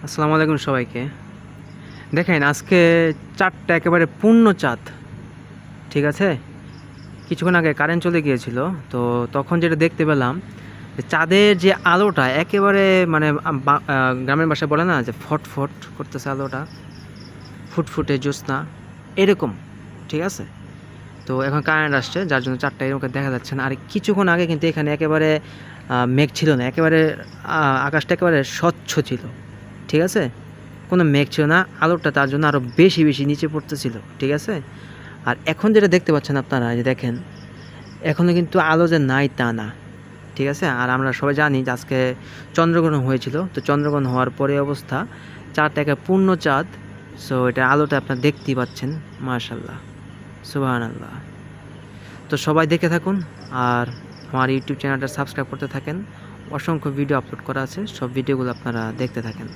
আসসালামু আলাইকুম সবাইকে। দেখেন আজকে চাঁদটা একেবারে পূর্ণ চাঁদ। ঠিক আছে? কিছুক্ষণ আগে কারেন্ট চলে গিয়েছিল। তো তখন যেটা দেখতে পেলাম যে চাঁদের যে আলোটা একেবারে মানে গ্রামের ভাষায় বলে না যে ফটফট করতেছে আলোটা, ফুটফুটে জ্যোৎস্না এরকম। ঠিক আছে? তো এখন কারেন্ট আসছে যার জন্য চাঁদটা এরকম দেখা যাচ্ছে না। আর কিছুক্ষণ আগে কিন্তু এখানে একেবারে মেঘ ছিল না। একেবারে আকাশটা একেবারে স্বচ্ছ ছিল। ঠিক আছে? কোনো মেঘ ছিল না, আলোটা তার জন্য আরও বেশি বেশি নিচে পড়তেছিল। ঠিক আছে? আর এখন যেটা দেখতে পাচ্ছেন আপনারা, যে দেখেন এখনও কিন্তু আলো যে নাই তা না। ঠিক আছে? আর আমরা সবাই জানি যে আজকে চন্দ্রগ্রহণ হয়েছিল। তো চন্দ্রগ্রহণ হওয়ার পরে অবস্থা চাঁদটা একটা পূর্ণ চাঁদ। সো এটা আলোটা আপনারা দেখতেই পাচ্ছেন। মাশাআল্লাহ, সুবহানাল্লাহ। তো সবাই দেখে থাকুন আর আমার ইউটিউব চ্যানেলটা সাবস্ক্রাইব করতে থাকেন। অসংখ্য ভিডিও আপলোড করা আছে, সব ভিডিওগুলো আপনারা দেখতে থাকেন।